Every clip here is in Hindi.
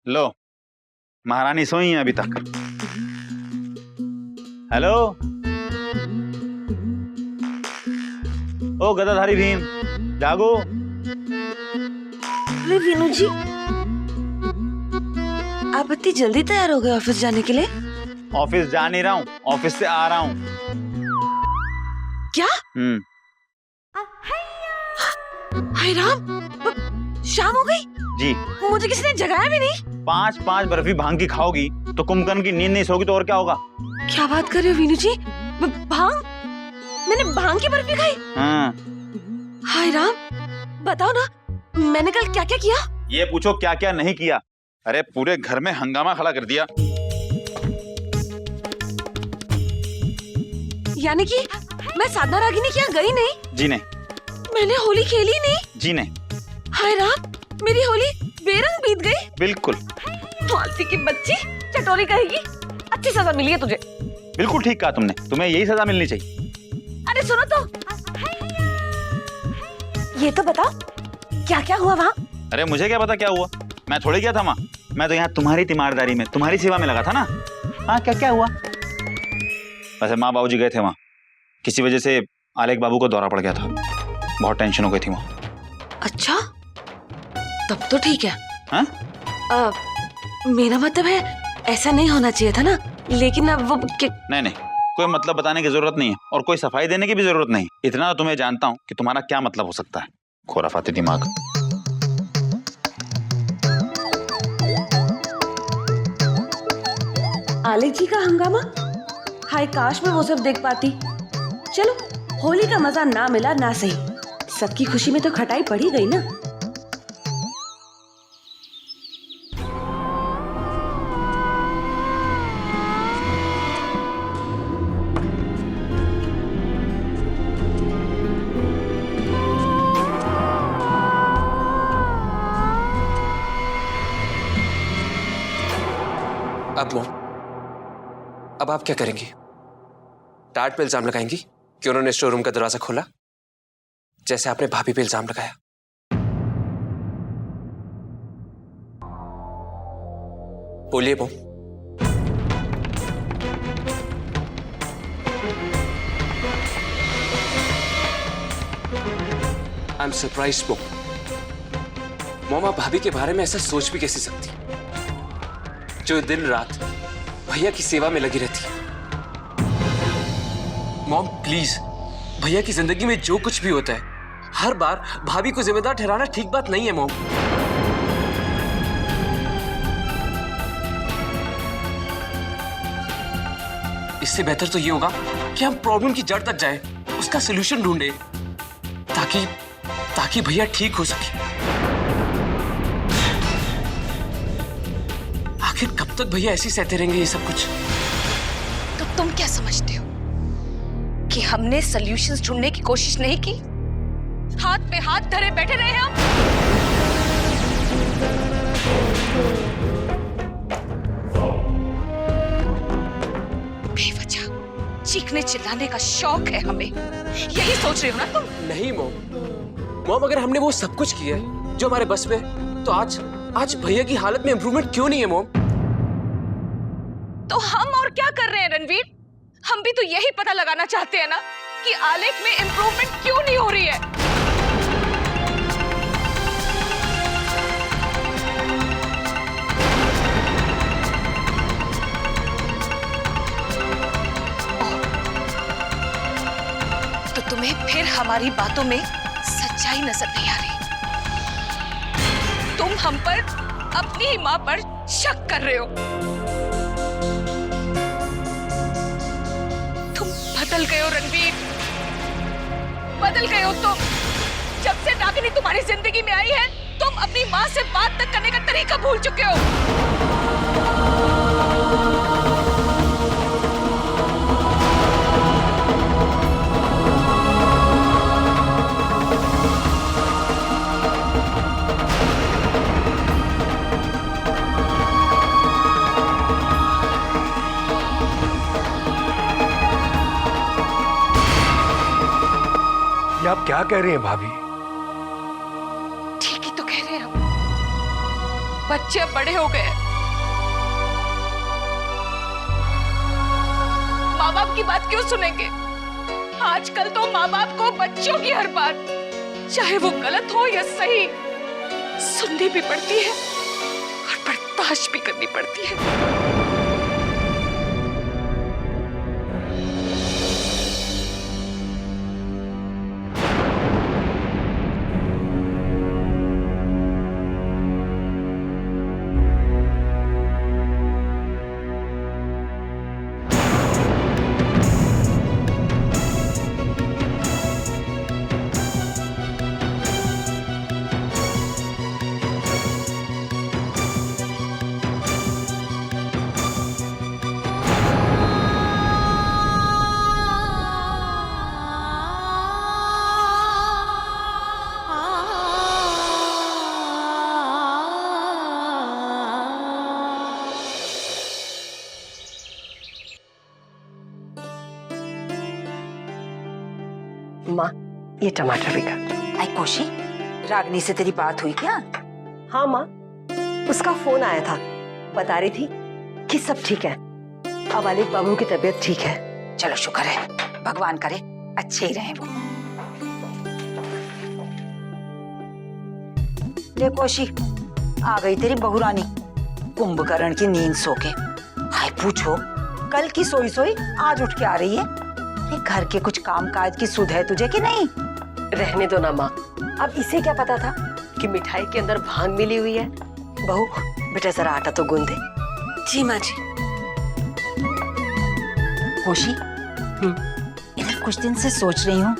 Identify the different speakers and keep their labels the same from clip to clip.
Speaker 1: लो, महारानी सोई हैं अभी तक। हेलो, ओ गदाधारी भीम, जागो।
Speaker 2: अरे वीनू जी, आप इतनी जल्दी तैयार हो गए ऑफिस जाने के लिए?
Speaker 1: ऑफिस जा नहीं रहा हूँ, ऑफिस से आ रहा हूँ।
Speaker 2: क्या? हाय राम, शाम हो गई
Speaker 1: जी।
Speaker 2: मुझे किसी ने जगाया भी नहीं।
Speaker 1: 5 बर्फी भांग की खाओगी तो कुंभकर्ण की नींद नहीं सोगी तो और क्या होगा?
Speaker 2: क्या बात कर रहे हो वीनू जी? भांग? मैंने भांग की बर्फी खाई?
Speaker 1: हाँ।
Speaker 2: हाय राम, बताओ ना, मैंने कल क्या क्या किया?
Speaker 1: ये पूछो क्या क्या नहीं किया। अरे पूरे घर में हंगामा खड़ा कर दिया।
Speaker 2: यानी कि मैं साधना रागिनी के यहाँ गई नहीं?
Speaker 1: जी नहीं।
Speaker 2: मैंने होली खेली नहीं?
Speaker 1: जी नहीं।
Speaker 2: हाय राम, मेरी होली बेरंग बीत गई।
Speaker 1: बिल्कुल।
Speaker 2: मालती की बच्ची, चटोरी कहेगी। अच्छी सजा मिली है तुझे।
Speaker 1: बिल्कुल ठीक कहा तुमने, तुम्हें यही सजा मिलनी चाहिए।
Speaker 2: अरे सुनो तो, ये तो बताओ क्या क्या हुआ वहाँ?
Speaker 1: अरे मुझे क्या पता क्या हुआ, मैं थोड़ी गया था वहाँ। मैं तो यहाँ तुम्हारी तीमारदारी में, तुम्हारी सेवा में लगा था ना। हाँ, क्या क्या हुआ? वैसे माँ बाबूजी गए थे वहाँ, किसी वजह से आलेख बाबू को दौरा पड़ गया था, बहुत टेंशन हो गई थी वहाँ।
Speaker 2: अच्छा, तब तो ठीक है।
Speaker 1: हाँ?
Speaker 2: मेरा मतलब है ऐसा नहीं होना चाहिए था ना, लेकिन अब वो
Speaker 1: नहीं, कोई मतलब बताने की जरूरत नहीं है और कोई सफाई देने की भी जरूरत नहीं। इतना तो तुम्हें जानता हूँ कि तुम्हारा क्या मतलब हो सकता है। खुराफाती दिमाग।
Speaker 2: आलेख जी का हंगामा, हाय काश मैं वो सब देख पाती। चलो, होली का मजा ना मिला ना सही, सबकी खुशी में तो खटाई पड़ ही गई ना।
Speaker 3: अब आप क्या करेंगी? डार्ट पे इल्जाम लगाएंगी कि उन्होंने स्टोर रूम का दरवाजा खोला, जैसे आपने भाभी पे इल्जाम लगाया? बोलिए mom. I am surprised mom. Mom, आप भाभी के बारे में ऐसा सोच भी कैसे सकती, जो दिन रात भैया की सेवा में लगी रहती है? मॉम प्लीज, भैया की जिंदगी में जो कुछ भी होता है, हर बार भाभी को जिम्मेदार ठहराना ठीक बात नहीं है मॉम। इससे बेहतर तो ये होगा कि हम प्रॉब्लम की जड़ तक जाएं, उसका सलूशन ढूंढें, ताकि भैया ठीक हो सके। आखिर कब तक भैया ऐसे सहते रहेंगे ये सब कुछ?
Speaker 4: तो तुम क्या समझते हो कि हमने सॉल्यूशंस ढूंढने की कोशिश नहीं की? हाथ पे हाथ धरे बैठे रहे हम? बेवजह चीखने चिल्लाने का शौक है हमें, यही सोच रहे हो ना तुम?
Speaker 3: नहीं मॉम, अगर हमने वो सब कुछ किया है जो हमारे बस में, तो आज भैया की हालत में इंप्रूवमेंट क्यों नहीं है मॉम?
Speaker 4: तो हम और क्या कर रहे हैं रणवीर? हम भी तो यही पता लगाना चाहते हैं ना कि आलेख में इंप्रूवमेंट क्यों नहीं हो रही है। तो तुम्हें फिर हमारी बातों में सच्चाई नजर नहीं आ रही? तुम हम पर, अपनी ही मां पर शक कर रहे हो? बदल गए हो रणवीर, बदल गए हो तुम। जब से रागिनी तुम्हारी जिंदगी में आई है, तुम अपनी माँ से बात तक करने का तरीका भूल चुके हो।
Speaker 5: ये आप क्या कह रही हैं भाभी?
Speaker 4: ठीक ही तो कह रहे हैं हम। बच्चे अब बड़े हो गए। माँ बाप की बात क्यों सुनेंगे? आजकल तो माँ बाप को बच्चों की हर बात, चाहे वो गलत हो या सही, सुननी भी पड़ती है और बर्दाश्त भी करनी पड़ती है।
Speaker 6: माँ, ये टमाटर भी कर।
Speaker 7: आई कोशी, रागनी से तेरी बात हुई क्या?
Speaker 6: हाँ माँ, उसका फोन आया था, बता रही थी कि सब ठीक है, अब आलिक बाबू की तबीयत ठीक है।
Speaker 7: चलो शुक्र है, भगवान करे अच्छे ही रहें वो। ले कोशी, आ गई तेरी बहुरानी कुंभकर्ण की नींद सो के। हाय पूछो, कल की सोई सोई आज उठ के आ रही है। ये घर के कुछ काम काज की सुध है तुझे कि नहीं?
Speaker 6: रहने दो ना माँ, अब इसे क्या पता था कि मिठाई के अंदर भांग मिली हुई है। बहू बेटा जरा आटा तो गूंद दे।
Speaker 2: जी माँ जी।
Speaker 7: कोशी, इधर कुछ दिन से सोच रही हूँ,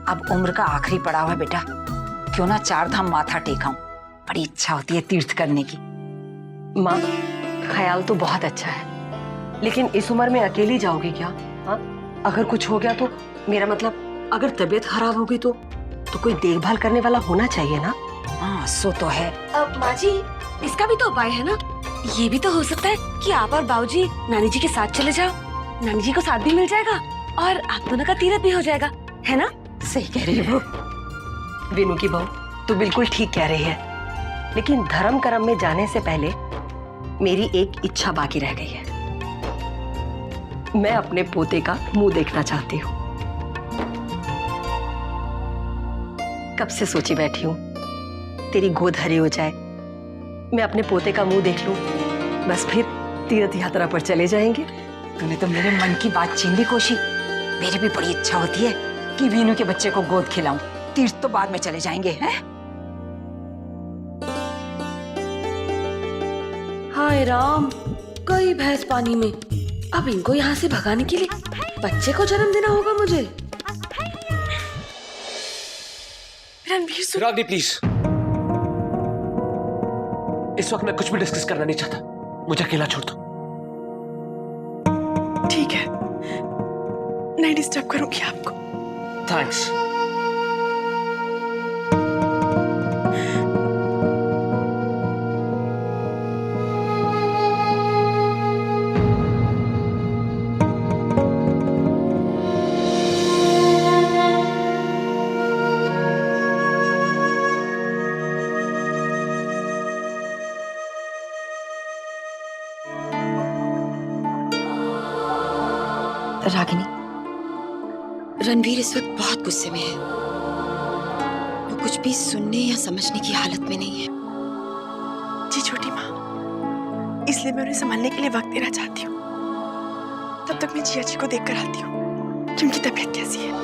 Speaker 7: अब उम्र का आखिरी पड़ाव है बेटा, क्यों ना 4 धाम माथा टेकाऊं। बड़ी इच्छा होती है तीर्थ करने की।
Speaker 6: माँ, ख्याल तो बहुत अच्छा है, लेकिन इस उम्र में अकेली जाओगी क्या? हाँ, अगर कुछ हो गया तो, मेरा मतलब अगर तबीयत खराब होगी तो कोई देखभाल करने वाला होना चाहिए ना।
Speaker 7: हाँ सो तो है।
Speaker 2: अब माँ जी, इसका भी तो उपाय है ना। ये भी तो हो सकता है कि आप और बाबूजी नानी जी के साथ चले जाओ, नानी जी को साथ भी मिल जाएगा और आप दोनों का तीरथ भी हो जाएगा, है ना?
Speaker 7: सही कह रही हो।
Speaker 6: विनू की बहू तो बिल्कुल ठीक कह रही है, लेकिन धर्म कर्म में जाने से पहले मेरी एक इच्छा बाकी रह गई है। मैं अपने पोते का मुंह देखना चाहती हूँ। कब से सोची बैठी हूँ, तेरी गोद हरी हो जाए, मैं अपने पोते का मुंह देख लूं, बस फिर तीर्थ यात्रा पर चले जाएंगे।
Speaker 7: तूने तो मेरे मन की बात छीन ली कोशी। मेरी भी बड़ी इच्छा होती है कि वीनू के बच्चे को गोद खिलाऊं। तीर्थ तो बाद में चले जाएंगे, हैं?
Speaker 2: हाय राम, कई भैंस पानी में। अब इनको यहाँ से भगाने के लिए बच्चे को जन्म देना होगा मुझे। रणवीर सुन।
Speaker 3: रागनी प्लीज, इस वक्त मैं कुछ भी डिस्कस करना नहीं चाहता, मुझे अकेला छोड़ दो।
Speaker 8: ठीक है, नहीं डिस्टर्ब करूंगी आपको।
Speaker 3: थैंक्स।
Speaker 7: रागिनी, रणवीर इस वक्त बहुत गुस्से में है। वो कुछ भी सुनने या समझने की हालत में नहीं है।
Speaker 8: जी छोटी माँ, इसलिए मैं उन्हें संभालने के लिए वक्त देना चाहती हूँ। तब तक मैं जिया जी को देख कर आती हूँ कि उनकी तबीयत कैसी है।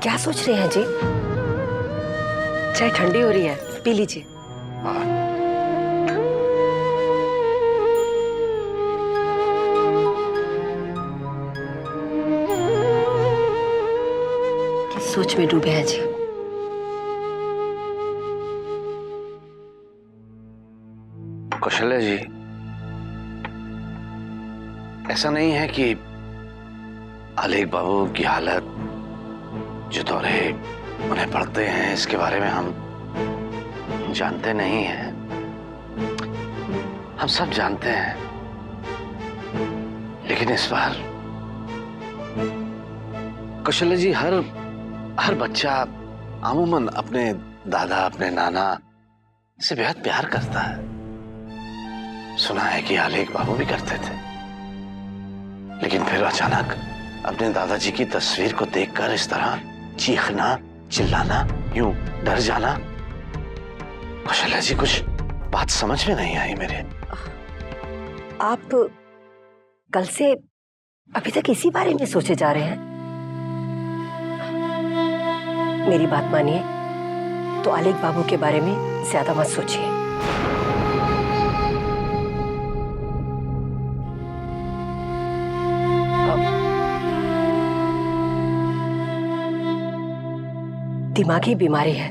Speaker 6: क्या सोच रहे हैं जी? चाय ठंडी हो रही है, पी लीजिए। किस सोच में डूबे हैं जी?
Speaker 5: कुछ
Speaker 9: कौशल्या जी, ऐसा नहीं है कि आलेख बाबू की हालत जो दौरे उन्हें पड़ते हैं इसके बारे में हम जानते नहीं हैं। हम सब जानते हैं, लेकिन इस बार कौशल्या जी, हर बच्चा अमूमन अपने दादा, अपने नाना से बेहद प्यार करता है। सुना है कि आलेख बाबू भी करते थे, लेकिन फिर अचानक अपने दादाजी की तस्वीर को देखकर इस तरह चीखना, चिल्लाना, यूं डर जाना, कौशल्या जी कुछ बात समझ में नहीं आई मेरे।
Speaker 6: आप कल से अभी तक इसी बारे में सोचे जा रहे हैं? मेरी बात मानिए तो आलेख बाबू के बारे में ज्यादा मत सोचिए। दिमागी बीमारी है।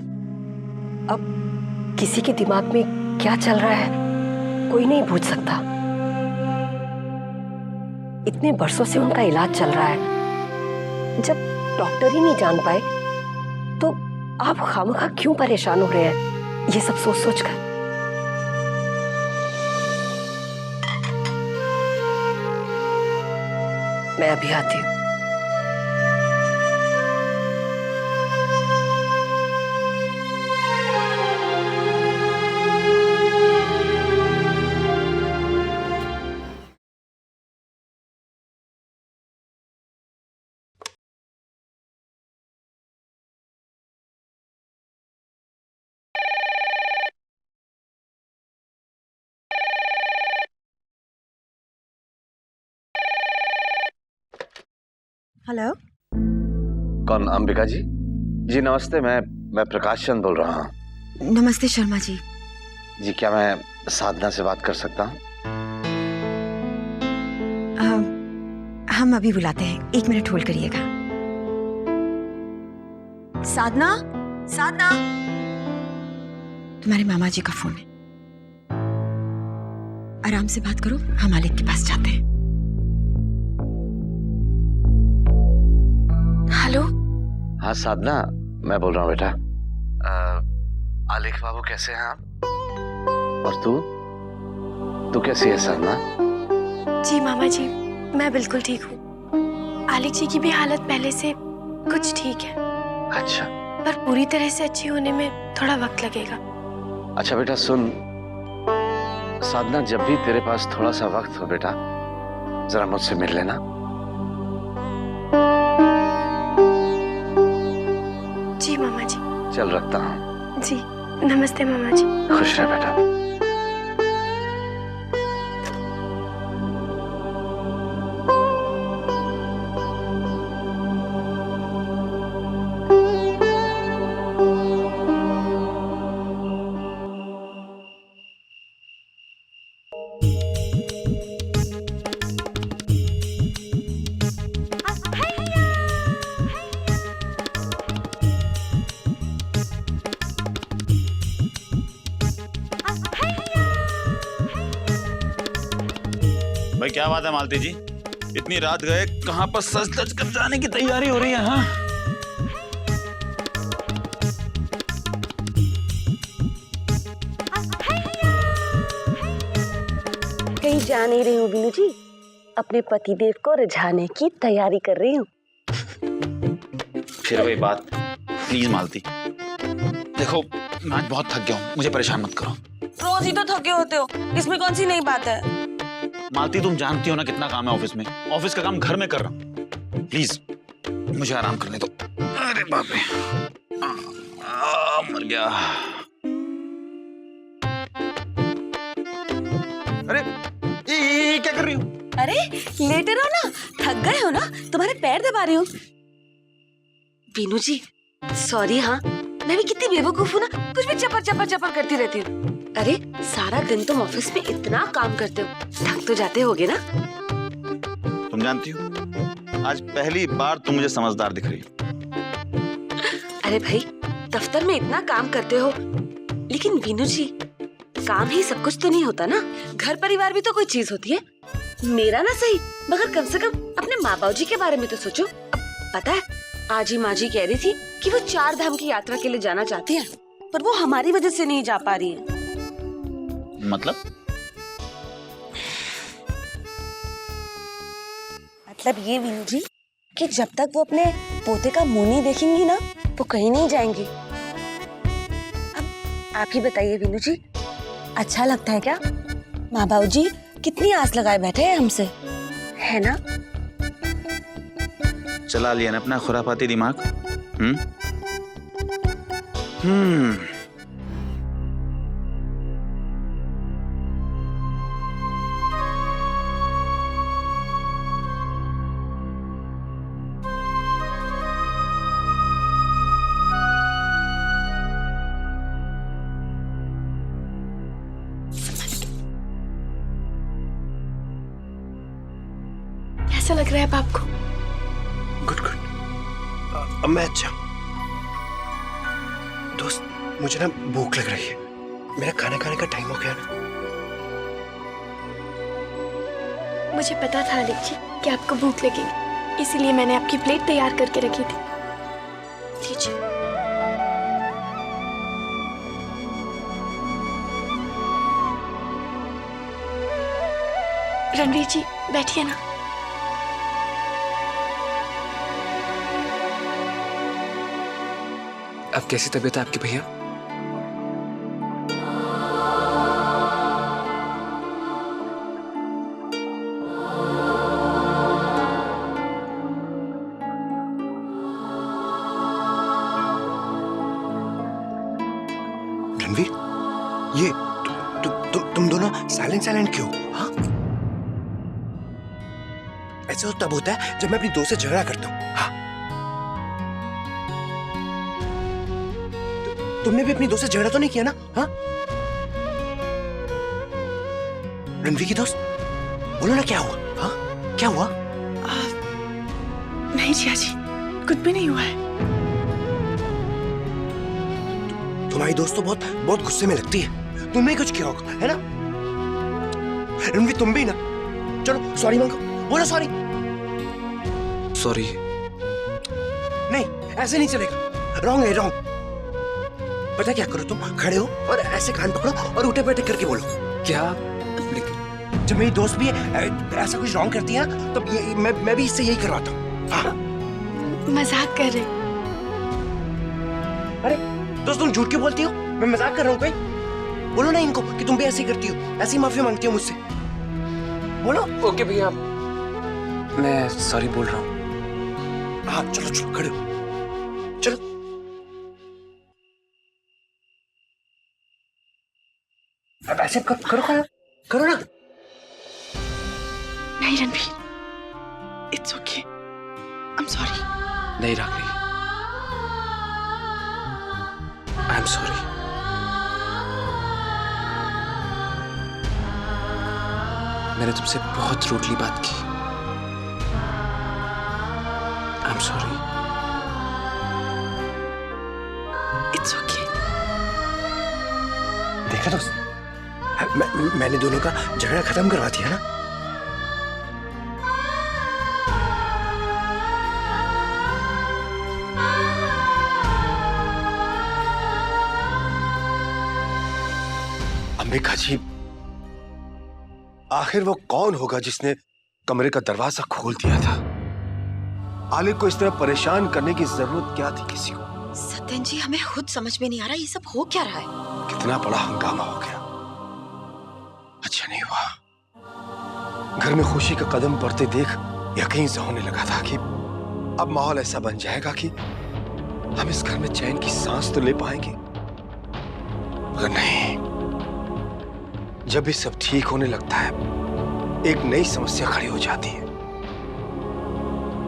Speaker 6: अब किसी के दिमाग में क्या चल रहा है कोई नहीं पूछ सकता। इतने बरसों से उनका इलाज चल रहा है, जब डॉक्टर ही नहीं जान पाए तो आप खामखा क्यों परेशान हो रहे हैं ये सब सोच सोच कर? मैं अभी आती हूँ।
Speaker 8: हेलो,
Speaker 9: कौन? अंबिका जी? जी नमस्ते, मैं प्रकाश चंद बोल रहा हूँ।
Speaker 8: नमस्ते शर्मा जी।
Speaker 9: जी क्या मैं साधना से बात कर सकता हूँ?
Speaker 8: हम अभी बुलाते हैं, 1 मिनट होल्ड करिएगा। साधना, साधना, तुम्हारे मामा जी का फोन है। आराम से बात करो, हम मालिक के पास जाते हैं। हेलो।
Speaker 9: हाँ साधना, मैं बोल रहा हूँ बेटा। आलेख बाबू कैसे हैं आप? और तू कैसी है साधना?
Speaker 10: जी मामा जी, मैं बिल्कुल ठीक हूँ। आलेख जी की भी हालत पहले से कुछ ठीक है।
Speaker 9: अच्छा।
Speaker 10: पर पूरी तरह से अच्छी होने में थोड़ा वक्त लगेगा।
Speaker 9: अच्छा बेटा सुन, साधना जब भी तेरे पास थोड़ा सा वक्त हो बेटा, जरा मुझसे मिल लेना।
Speaker 10: जी मामा जी।
Speaker 9: चल रखता हूँ।
Speaker 10: जी नमस्ते मामा जी।
Speaker 9: खुश रह बेटा।
Speaker 1: भाई क्या बात है मालती जी, इतनी रात गए कहां पर सज धज कर जाने की तैयारी हो रही है? हाँ
Speaker 2: कहीं जा नहीं रही हूँ बीनू जी, अपने पतिदेव को रिझाने की तैयारी कर रही हूँ।
Speaker 1: फिर वही बात, प्लीज मालती देखो, मैं आज बहुत थक गया हूँ, मुझे परेशान मत करो।
Speaker 2: रोज ही तो थके होते हो, इसमें कौन सी नई बात है?
Speaker 1: मालती तुम जानती हो ना कितना काम है ऑफिस में, ऑफिस का काम घर में कर रहा हूँ, प्लीज मुझे आराम करने दो। अरे बाप रे, मर गया। अरे ये क्या कर रही हो?
Speaker 2: अरे लेटे रहो ना, थक गए हो ना, तुम्हारे पैर दबा रही हूँ। बीनू जी सॉरी। हाँ मैं भी कितनी बेवकूफ हूँ ना, कुछ भी चपर चपर चपर करती रहती हूँ। अरे सारा दिन तुम ऑफिस में इतना काम करते हो, थक तो जाते होगे ना?
Speaker 1: तुम जानती हो आज पहली बार तुम मुझे समझदार दिख रही हो।
Speaker 2: अरे भाई दफ्तर में इतना काम करते हो, लेकिन बीनू जी काम ही सब कुछ तो नहीं होता ना, घर परिवार भी तो कोई चीज होती है। मेरा ना सही, मगर कम से कम अपने माँ बाबू जी के बारे में तो सोचो। अब पता है, आज ही माँ जी कह रही थी कि वो 4 धाम की यात्रा के लिए जाना चाहती हैं, पर वो हमारी वजह से नहीं जा पा रही है। मतलब ये वीनू जी कि जब तक वो अपने पोते का मुंह नहीं देखेंगी ना, वो कहीं नहीं जाएंगी। अब आप ही बताइए वीनू जी, अच्छा लगता है क्या? माँ बाबू जी कितनी आस लगाए बैठे हैं हमसे, है ना?
Speaker 1: चला लिया ना अपना खुराफाती दिमाग।
Speaker 10: कैसा लग रहा है अब आपको?
Speaker 5: गुड गुड, अब मैं अच्छा हूं। दोस्त, मुझे ना भूख लग रही है, मेरा खाना खाने का टाइम हो गया ना।
Speaker 10: मुझे पता था आलिक जी कि आपको भूख लगेगी, इसीलिए मैंने आपकी प्लेट तैयार करके रखी थी। लीजिए। रणवीर जी बैठिए ना।
Speaker 3: अब कैसी तबीयत है आपकी भैया?
Speaker 5: रणवीर, ये तुम दोनों साइलेंट क्यों? हाँ, ऐसा तो तब होता है जब मैं अपनी दोस्त से झगड़ा करता हूँ। हाँ, तुमने भी अपनी दोस्त से झगड़ा तो नहीं किया ना? हाँ, रणवीर की दोस्त, बोलो ना क्या हुआ? हाँ, क्या हुआ?
Speaker 8: नहीं जिया जी, कुछ भी नहीं हुआ है।
Speaker 5: तुम्हारी दोस्त तो बहुत गुस्से में लगती है, तुमने ही कुछ किया होगा, है ना? रणवीर तुम भी ना, चलो सॉरी मांगो, बोलो सॉरी।
Speaker 3: सॉरी।
Speaker 5: नहीं, ऐसे नहीं चलेगा, रॉन्ग है रॉन्ग। पता क्या करो, तुम खड़े हो और ऐसे कान पकड़ो और उठे बैठे करके बोलो।
Speaker 3: क्या?
Speaker 5: जब मेरी दोस्त भी ऐसा कुछ रॉन्ग करती है ना, तब मैं भी इससे यही करवाता हूँ। हाँ,
Speaker 10: मजाक कर रहे।
Speaker 5: अरे दोस्त, तुम झूठ क्यों बोलती हो? मैं मजाक कर रहा हूँ कोई? बोलो ना इनको कि तुम भी ऐसे ही करती हो, ऐसी माफी मांगती हो मुझसे, बोलो।
Speaker 3: ओके भैया, मैं सॉरी बोल रहा हूँ।
Speaker 5: हाँ चलो चलो, खड़े हो, चलो। अब ऐसे करो ना।
Speaker 8: नहीं Ranveer, it's okay, I am sorry.
Speaker 3: नहीं रागनी, आई एम सॉरी। मैंने तुमसे बहुत रूडली बात की, I am sorry.
Speaker 8: It's okay.
Speaker 5: देखा दोस्त, मैंने दोनों का झगड़ा खत्म करवा दिया ना। अंबिका जी, आखिर वो कौन होगा जिसने कमरे का दरवाजा खोल दिया था? आलिक को इस तरह परेशान करने की जरूरत क्या थी किसी को?
Speaker 7: सत्यन जी, हमें खुद समझ में नहीं आ रहा ये सब हो क्या रहा है।
Speaker 5: कितना बड़ा हंगामा हो गया। अच्छा नहीं हुआ, घर में खुशी का कदम बढ़ते देख यकीन से होने लगा था कि अब माहौल ऐसा बन जाएगा कि हम इस घर में चैन की सांस तो ले पाएंगे। मगर नहीं, जब भी सब ठीक होने लगता है, एक नई समस्या खड़ी हो जाती है।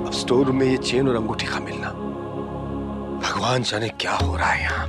Speaker 5: अब स्टोर रूम में ये चेन और अंगूठी का मिलना, भगवान जाने क्या हो रहा है यहाँ।